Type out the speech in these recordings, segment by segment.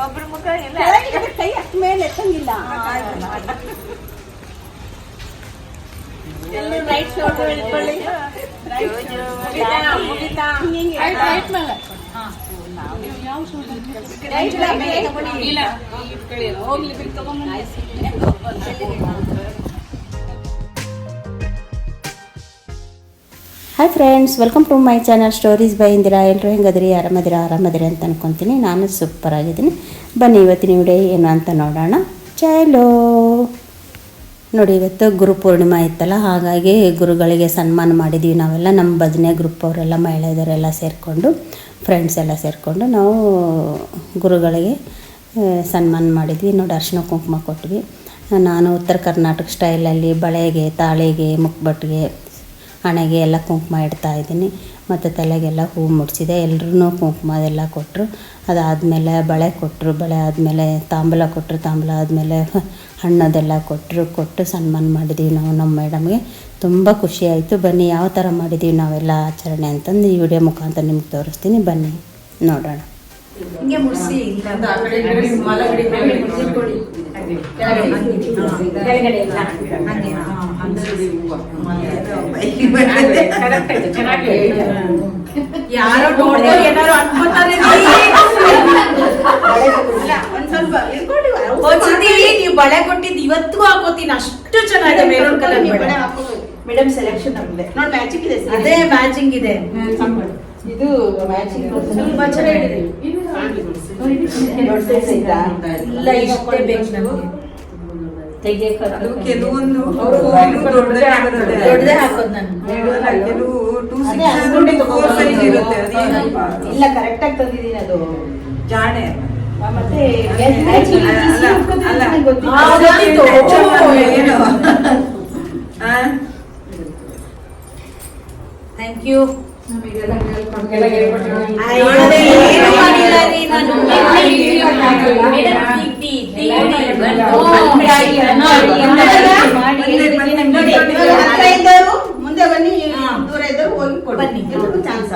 ಒಬ್ರು ಮುಖ ಇಲ್ಲ, ಕೈ ಅಷ್ಟ ಮೇಲೆ ಎತ್ತಂಗಿಲ್ಲ. ರೈಟ್ ಶೋಲ್ಡರ್ ಇಟ್ಕೊಳ್ಳಿ. ಮುಗಿತಾ ಹೋಗ್ಲಿ ಬಿಟ್ಟು ತಗೊಂಡ್ hi friends, welcome to my channel stories by Indira. ಎಲ್ಲರೂ ಹೆಂಗದಿರಿ? ಆರಾಮದಿರಿ ಅಂತ ಅಂದ್ಕೊತೀನಿ. ನಾನು ಸೂಪರ್ ಆಗಿದ್ದೀನಿ. ಬನ್ನಿ ಇವತ್ತಿನ ವಿಡಿಯೋ ಏನು ಅಂತ ನೋಡೋಣ. ಚಲೋ ನೋಡಿ, ಇವತ್ತು ಗುರು ಪೂರ್ಣಿಮಾ ಇತ್ತಲ್ಲ, ಹಾಗಾಗಿ ಗುರುಗಳಿಗೆ ಸನ್ಮಾನ ಮಾಡಿದ್ದೀವಿ ನಾವೆಲ್ಲ. ನಮ್ಮ ಭಜನೆ ಗ್ರೂಪ್ ಅವರೆಲ್ಲ, ಮಹಿಳೆಯರೆಲ್ಲ ಸೇರಿಕೊಂಡು, ಫ್ರೆಂಡ್ಸ್ ಎಲ್ಲ ಸೇರಿಕೊಂಡು ನಾವು ಗುರುಗಳಿಗೆ ಸನ್ಮಾನ ಮಾಡಿದ್ವಿ. ನೋಡಿ, ಅರಿಶಿನ ಕುಂಕುಮ ಕೊಟ್ವಿ. ನಾನು ಉತ್ತರ ಕರ್ನಾಟಕ ಸ್ಟೈಲಲ್ಲಿ ಬಳೆಗೆ, ತಾಳಿಗೆ, ಮುಕ್ಬಟ್ಟಿಗೆ, ಹಣೆಗೆ ಎಲ್ಲ ಕುಂಕುಮ ಇಡ್ತಾಯಿದ್ದೀನಿ. ಮತ್ತು ತಲೆಗೆಲ್ಲ ಹೂ ಮುಡಿಸಿದೆ. ಎಲ್ಲರೂ ಕುಂಕುಮ ಅದೆಲ್ಲ ಕೊಟ್ಟರು. ಅದಾದಮೇಲೆ ಬಳೆ ಕೊಟ್ಟರು. ಬಳೆ ಆದಮೇಲೆ ತಾಂಬೂಲ ಕೊಟ್ಟರು. ತಾಂಬೂಲ ಆದಮೇಲೆ ಹಣ್ಣದೆಲ್ಲ ಕೊಟ್ಟು ಸನ್ಮಾನ ಮಾಡಿದ್ದೀವಿ ನಾವು ನಮ್ಮ ಮೇಡಮ್ಗೆ. ತುಂಬ ಖುಷಿಯಾಯಿತು. ಬನ್ನಿ ಯಾವ ಥರ ಮಾಡಿದ್ದೀವಿ ನಾವೆಲ್ಲ ಆಚರಣೆ ಅಂತಂದು ಈ ವಿಡಿಯೋ ಮುಖಾಂತರ ನಿಮ್ಗೆ ತೋರಿಸ್ತೀನಿ. ಬನ್ನಿ ನೋಡೋಣ. ಹಿಂಗೆ ಮುಡಿಸಿ ಯಾರೋ ನೋಡಿದ್ರೆ ಏನಾರು ಅನ್ಕೋತಾರೆ. ನೀವು ಬಳೆ ಕೊಟ್ಟಿದ್ದು ಇವತ್ತಿಗೂ ಹಾಕೋತೀನಿ, ಅಷ್ಟು ಚೆನ್ನಾಗಿದೆ. ಮೆರೂನ್ ಕಲರ್ ಮೇಡಮ್ ಸೆಲೆಕ್ಷನ್ ಆಗಿದೆ ನೋಡಿ. ಮ್ಯಾಚಿಂಗ್ ಇದೆ, ಅದೇ ಮ್ಯಾಚಿಂಗ್ ಇದೆ. ಇದು ಮ್ಯಾಚಿಂಗ್ ತುಂಬಾ ಚೆನ್ನಾಗಿದೆ. ಇಲ್ಲ ಇಷ್ಟೇ ಬೇಕು ನಮಗೆ. ಕೆಲವೊಂದು ದೊಡ್ಡದೇ ಹಾಕೋದು ನಾನು. ಇಲ್ಲ ಕರೆಕ್ಟ್ ಆಗಿ ತಂದಿದ್ದೀನಿ, ಅದು ಜಾಣೆ. ಮತ್ತೆ ಥ್ಯಾಂಕ್ ಯು. ಮುಂದೆ ಬನ್ನಿ, ದೂರ ಇದ್ದವರು ಹೋಗಿ ಬನ್ನಿ. ಚಾನ್ಸ್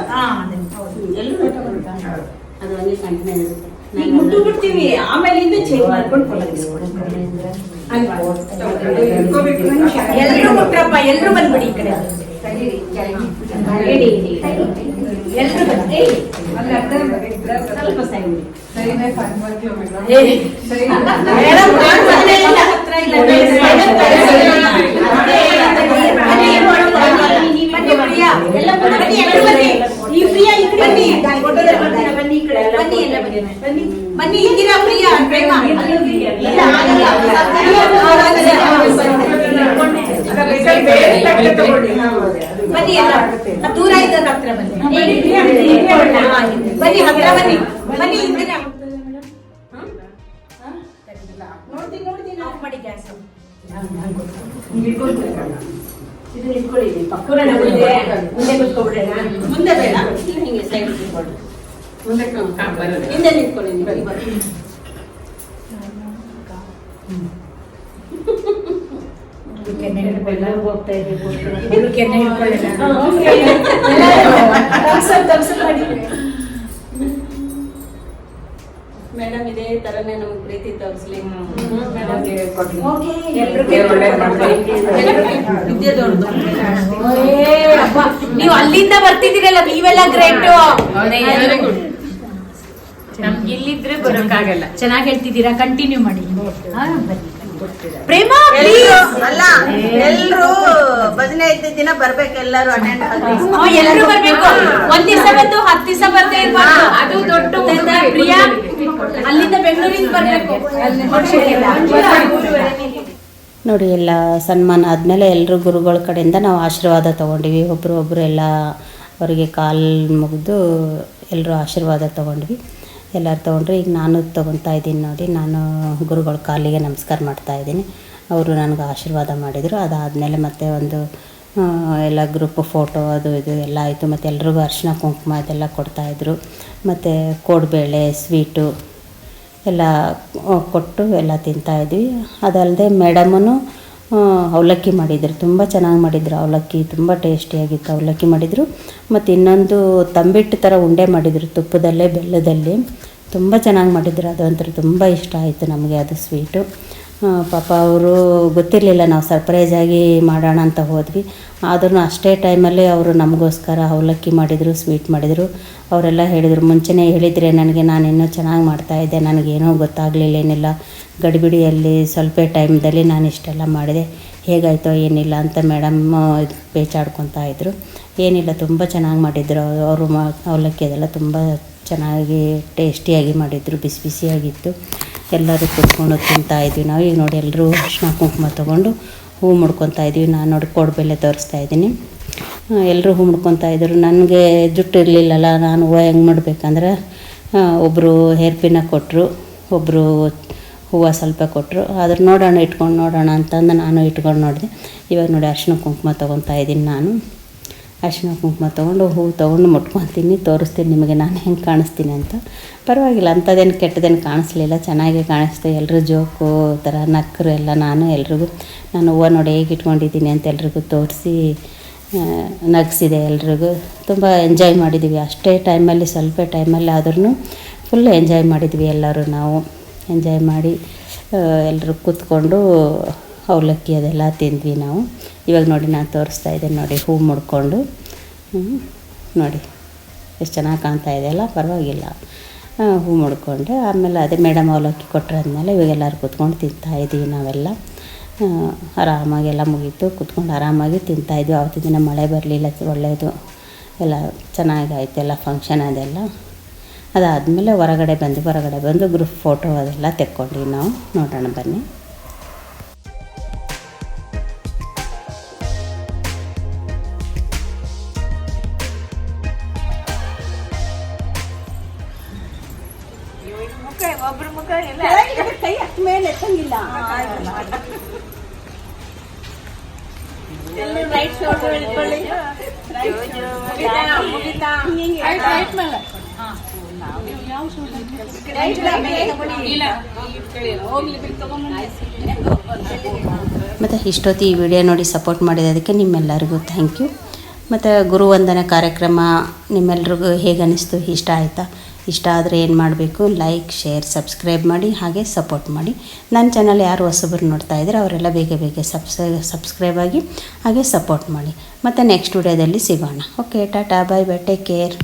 ಮುಟ್ಟು ಬಿಡ್ತೀವಿ, ಆಮೇಲೆ ಚೇಂಜ್ ಮಾಡ್ಕೊಂಡು ಎಲ್ರು ಮುಟ್ರಪ್ಪ, ಎಲ್ರು ಬಂದ್ಬಿಡಿ ಈ ಕಡೆ. ಎಲ್ರು ಬನ್ನಿ. ಸ್ವಲ್ಪ ಸೈಡ್ ಬನ್ನಿ. ಇಂದಿರಾ ಪ್ರಿಯಾ ಬನ್ನಿ, ಎಲ್ಲ ದೂರ ಇದ್ದಾಗ ಹತ್ರ ಬನ್ನಿ. ಬನ್ನಿ, ಹತ್ರ ಬನ್ನಿ. ಬನ್ನಿ ಇಂದಿರಾ. ನೋಡ್ತೀನಿ ಆಫ್ ಮಾಡಿ ಗ್ಯಾಸ್. ಇದು ಇಟ್ಕೊಳ್ಳಿ, ಪಕ್ಕದ ಮುಂದೆ ಕುತ್ಕೊಬಿಡೋಣ. ಮುಂದೆ ಬೇಡ, ಹಿಂಗೆ ಸೈಡ್ ಕುತ್ಕೊಳ್ಳಿ. ಹಿಂದೆ ನಿಂತ್ಕೊಳ್ಳಿ. ಮೇಡಮ್ ಇದೇ ತರನೇ ನಮ್ಗೆ ಪ್ರೀತಿ ತೋರಿಸ್ಲಿ. ನೀವು ಅಲ್ಲಿಂದ ಬರ್ತಿದ್ದೀರಲ್ಲ, ನೀವೆಲ್ಲ ಗ್ರೇಟ್. ನಮ್ಗೆ ಇಲ್ಲಿದ್ರೆ ಬರೋಕ್ಕಾಗಲ್ಲ. ಚೆನ್ನಾಗಿ ಹೇಳ್ತಿದ್ದೀರಾ, ಕಂಟಿನ್ಯೂ ಮಾಡಿ. ಪ್ರೇಮ ಅಲ್ಲ, ಎಲ್ರು ಭಜನೆ ಇದ್ದ ದಿನ ಬರ್ಬೇಕು, ಎಲ್ಲರೂ ಅಟೆಂಡ್ ಎಲ್ಲರೂ ಬರ್ಬೇಕು. ಒಂದ್ ದಿವಸ ಬಂದು 10 ದಿವಸ ಬರ್ತಾ ಇರ್ಬಾರ್ದು, ಅದು ದೊಡ್ಡ ಪ್ರಿಯಾ. ಅಲ್ಲಿಂದ ಬೆಂಗಳೂರಿಂದ ಬರ್ಬೇಕು. ನೋಡಿ, ಎಲ್ಲ ಸನ್ಮಾನ ಆದಮೇಲೆ ಎಲ್ಲರೂ ಗುರುಗಳ ಕಡೆಯಿಂದ ನಾವು ಆಶೀರ್ವಾದ ತೊಗೊಂಡಿವಿ. ಒಬ್ಬರು ಎಲ್ಲ ಅವರಿಗೆ ಕಾಲು ಮುಗಿದು ಎಲ್ಲರೂ ಆಶೀರ್ವಾದ ತೊಗೊಂಡ್ವಿ. ಎಲ್ಲರೂ ತೊಗೊಂಡ್ರು. ಈಗ ನಾನು ತೊಗೊತಾ ಇದ್ದೀನಿ ನೋಡಿ. ನಾನು ಗುರುಗಳ ಕಾಲಿಗೆ ನಮಸ್ಕಾರ ಮಾಡ್ತಾಯಿದ್ದೀನಿ. ಅವರು ನನಗೆ ಆಶೀರ್ವಾದ ಮಾಡಿದರು. ಅದಾದಮೇಲೆ ಮತ್ತೆ ಒಂದು ಎಲ್ಲ ಗ್ರೂಪ್ ಫೋಟೋ ಅದು ಇದು ಎಲ್ಲ ಆಯಿತು. ಮತ್ತು ಎಲ್ರಿಗೂ ಅರಿಶಿನ ಕುಂಕುಮ ಅದೆಲ್ಲ ಕೊಡ್ತಾಯಿದ್ರು. ಮತ್ತು ಕೋಡುಬೇಳೆ ಸ್ವೀಟು ಎಲ್ಲ ಕೊಟ್ಟು ಎಲ್ಲ ತಿಂತಾಯಿದ್ವಿ. ಅದಲ್ಲದೆ ಮೇಡಮೂ ಅವಲಕ್ಕಿ ಮಾಡಿದರು. ತುಂಬ ಚೆನ್ನಾಗಿ ಮಾಡಿದರು ಅವಲಕ್ಕಿ, ತುಂಬ ಟೇಸ್ಟಿಯಾಗಿತ್ತು ಅವಲಕ್ಕಿ ಮಾಡಿದರು. ಮತ್ತು ಇನ್ನೊಂದು ತಂಬಿಟ್ಟು ಥರ ಉಂಡೆ ಮಾಡಿದರು, ತುಪ್ಪದಲ್ಲೇ ಬೆಲ್ಲದಲ್ಲಿ. ತುಂಬ ಚೆನ್ನಾಗಿ ಮಾಡಿದ್ರು. ಅದು ಒಂಥರ ತುಂಬ ಇಷ್ಟ ಆಯಿತು ನಮಗೆ ಅದು ಸ್ವೀಟು. ಪಾಪ ಅವರು ಗೊತ್ತಿರಲಿಲ್ಲ, ನಾವು ಸರ್ಪ್ರೈಸಾಗಿ ಮಾಡೋಣ ಅಂತ ಹೋದ್ವಿ. ಆದ್ರೂ ಅಷ್ಟೇ ಟೈಮಲ್ಲಿ ಅವರು ನಮಗೋಸ್ಕರ ಅವಲಕ್ಕಿ ಮಾಡಿದರು, ಸ್ವೀಟ್ ಮಾಡಿದರು. ಅವರೆಲ್ಲ ಹೇಳಿದರು, ಮುಂಚೆನೇ ಹೇಳಿದರೆ ನನಗೆ, ನಾನು ಇನ್ನೂ ಚೆನ್ನಾಗಿ ಮಾಡ್ತಾಯಿದ್ದೆ, ನನಗೇನೋ ಗೊತ್ತಾಗಲಿಲ್ಲ, ಏನಿಲ್ಲ ಗಡಿಬಿಡಿಯಲ್ಲಿ ಸ್ವಲ್ಪ ಟೈಮ್ದಲ್ಲಿ ನಾನು ಇಷ್ಟೆಲ್ಲ ಮಾಡಿದೆ, ಹೇಗಾಯಿತೋ ಏನಿಲ್ಲ ಅಂತ ಮೇಡಮ್ ಬೇಚಾಡ್ಕೊತಾ ಇದ್ದರು. ಏನಿಲ್ಲ, ತುಂಬ ಚೆನ್ನಾಗಿ ಮಾಡಿದ್ರು ಅವರು. ಅವಲಕ್ಕಿ ಅದೆಲ್ಲ ತುಂಬ ಚೆನ್ನಾಗಿ ಟೇಸ್ಟಿಯಾಗಿ ಮಾಡಿದರು, ಬಿಸಿ ಬಿಸಿಯಾಗಿತ್ತು. ಎಲ್ಲರೂ ಕೂತ್ಕೊಂಡು ತಿಂತಾಯಿದ್ವಿ ನಾವು. ಈಗ ನೋಡಿ ಎಲ್ಲರೂ ಅರಿಶಿನ ಕುಂಕುಮ ತೊಗೊಂಡು ಹೂ ಮುಡ್ಕೊತಾ ಇದ್ವಿ. ನಾನು ನೋಡಿ ಕೋಡ್ಬೆಲೆ ತೋರಿಸ್ತಾ ಇದ್ದೀನಿ. ಎಲ್ಲರೂ ಹೂ ಮುಡ್ಕೊತಾ ಇದ್ದರು. ನನಗೆ ಜುಟ್ಟು ಇರಲಿಲ್ಲಲ್ಲ, ನಾನು ಹೂವು ಹೆಂಗೆ ಮಾಡಬೇಕಂದ್ರೆ ಒಬ್ಬರು ಹೇರ್ ಪಿನ್ನ ಕೊಟ್ಟರು, ಒಬ್ಬರು ಹೂವು ಸ್ವಲ್ಪ ಕೊಟ್ಟರು. ಆದ್ರೆ ನೋಡೋಣ, ಇಟ್ಕೊಂಡು ನೋಡೋಣ ಅಂತಂದು ನಾನು ಇಟ್ಕೊಂಡು ನೋಡಿದೆ. ಇವಾಗ ನೋಡಿ ಅರಿಶಿನ ಕುಂಕುಮ ತೊಗೊತಾ ಇದ್ದೀನಿ ನಾನು. ಅರಿಶಿನ ಕುಂಕುಮ ತೊಗೊಂಡು ಹೂವು ತೊಗೊಂಡು ಮುಟ್ಕೊತೀನಿ, ತೋರಿಸ್ತೀನಿ ನಿಮಗೆ ನಾನು ಹೆಂಗೆ ಕಾಣಿಸ್ತೀನಿ ಅಂತ. ಪರವಾಗಿಲ್ಲ, ಅಂಥದ್ದೇನು ಕೆಟ್ಟದೇನು ಕಾಣಿಸ್ಲಿಲ್ಲ, ಚೆನ್ನಾಗೇ ಕಾಣಿಸ್ತು. ಎಲ್ಲರೂ ಜೋಕು ಥರ ನಕ್ಕರು ಎಲ್ಲ. ಎಲ್ರಿಗೂ ನಾನು ಹೂವು ನೋಡಿ ಹೇಗೆ ಇಟ್ಕೊಂಡಿದ್ದೀನಿ ಅಂತ ಎಲ್ರಿಗೂ ತೋರಿಸಿ ನಗಿಸಿದೆ. ಎಲ್ರಿಗೂ ತುಂಬ ಎಂಜಾಯ್ ಮಾಡಿದ್ದೀವಿ. ಅಷ್ಟೇ ಟೈಮಲ್ಲಿ, ಸ್ವಲ್ಪ ಟೈಮಲ್ಲಿ ಆದ್ರೂ ಫುಲ್ ಎಂಜಾಯ್ ಮಾಡಿದ್ವಿ ಎಲ್ಲರೂ. ನಾವು ಎಂಜಾಯ್ ಮಾಡಿ ಎಲ್ಲರೂ ಕೂತ್ಕೊಂಡು ಅವಲಕ್ಕಿ ಅದೆಲ್ಲ ತಿಂದ್ವಿ ನಾವು. ಇವಾಗ ನೋಡಿ ನಾನು ತೋರಿಸ್ತಾ ಇದ್ದೇನೆ ನೋಡಿ, ಹೂ ಮುಡ್ಕೊಂಡು ನೋಡಿ ಎಷ್ಟು ಚೆನ್ನಾಗಿ ಕಾಣ್ತಾ ಇದೆಯಲ್ಲ, ಪರವಾಗಿಲ್ಲ. ಹೂ ಮುಡ್ಕೊಂಡೆ ಆಮೇಲೆ ಅದೇ ಮೇಡಮ್ ಅವಲಕ್ಕಿ ಕೊಟ್ಟರಾದ್ಮೇಲೆ ಇವಾಗ ಎಲ್ಲರೂ ಕೂತ್ಕೊಂಡು ತಿಂತಾಯಿದ್ವಿ ನಾವೆಲ್ಲ. ಆರಾಮಾಗೆಲ್ಲ ಮುಗೀತು, ಕೂತ್ಕೊಂಡು ಆರಾಮಾಗಿ ತಿಂತಾಯಿದ್ವಿ. ಆವತ್ತಿನ ದಿನ ಮಳೆ ಬರಲಿಲ್ಲ, ಒಳ್ಳೆಯದು, ಎಲ್ಲ ಚೆನ್ನಾಗಾಯ್ತು ಎಲ್ಲ ಫಂಕ್ಷನ್ ಅದೆಲ್ಲ. ಅದಾದಮೇಲೆ ಹೊರಗಡೆ ಬಂದು ಗ್ರೂಪ್ ಫೋಟೋ ಅದೆಲ್ಲ ತೆಕ್ಕೊಂಡ್ವಿ ನಾವು. ನೋಡೋಣ ಬನ್ನಿ. ಒಬ್ರು ಮುಖ ಎಲ್ಲ ಕೈ ಅಷ್ಟ ಮೇಲೆ ಎತ್ತಂಗಿಲ್ಲ. ರೈಟ್ ಶೋಲ್ಡರ್ ಇಟ್ಕೊಳ್ಳಿ. ಮುಗಿತಾ ಮತ್ತು ಇಷ್ಟೊತ್ತು ಈ ವಿಡಿಯೋ ನೋಡಿ ಸಪೋರ್ಟ್ ಮಾಡಿದ್ದಕ್ಕೆ ನಿಮ್ಮೆಲ್ಲರಿಗೂ ಥ್ಯಾಂಕ್ ಯು. ಮತ್ತು ಗುರುವಂದನೆ ಕಾರ್ಯಕ್ರಮ ನಿಮ್ಮೆಲ್ರಿಗೂ ಹೇಗೆ ಅನ್ನಿಸ್ತು, ಇಷ್ಟ ಆಯಿತಾ? ಇಷ್ಟ ಆದರೆ ಏನು ಮಾಡಬೇಕು, ಲೈಕ್, ಶೇರ್, ಸಬ್ಸ್ಕ್ರೈಬ್ ಮಾಡಿ, ಹಾಗೆ ಸಪೋರ್ಟ್ ಮಾಡಿ. ನನ್ನ ಚಾನಲ್ ಯಾರು ಹೊಸಬರು ನೋಡ್ತಾ ಇದ್ದಾರೆ ಅವರೆಲ್ಲ ಬೇಗ ಸಬ್ಸ್ಕ್ರೈಬ್ ಆಗಿ ಹಾಗೆ ಸಪೋರ್ಟ್ ಮಾಡಿ. ಮತ್ತು ನೆಕ್ಸ್ಟ್ ವಿಡಿಯೋದಲ್ಲಿ ಸಿಗೋಣ. Okay, Tata, bye bye, take care.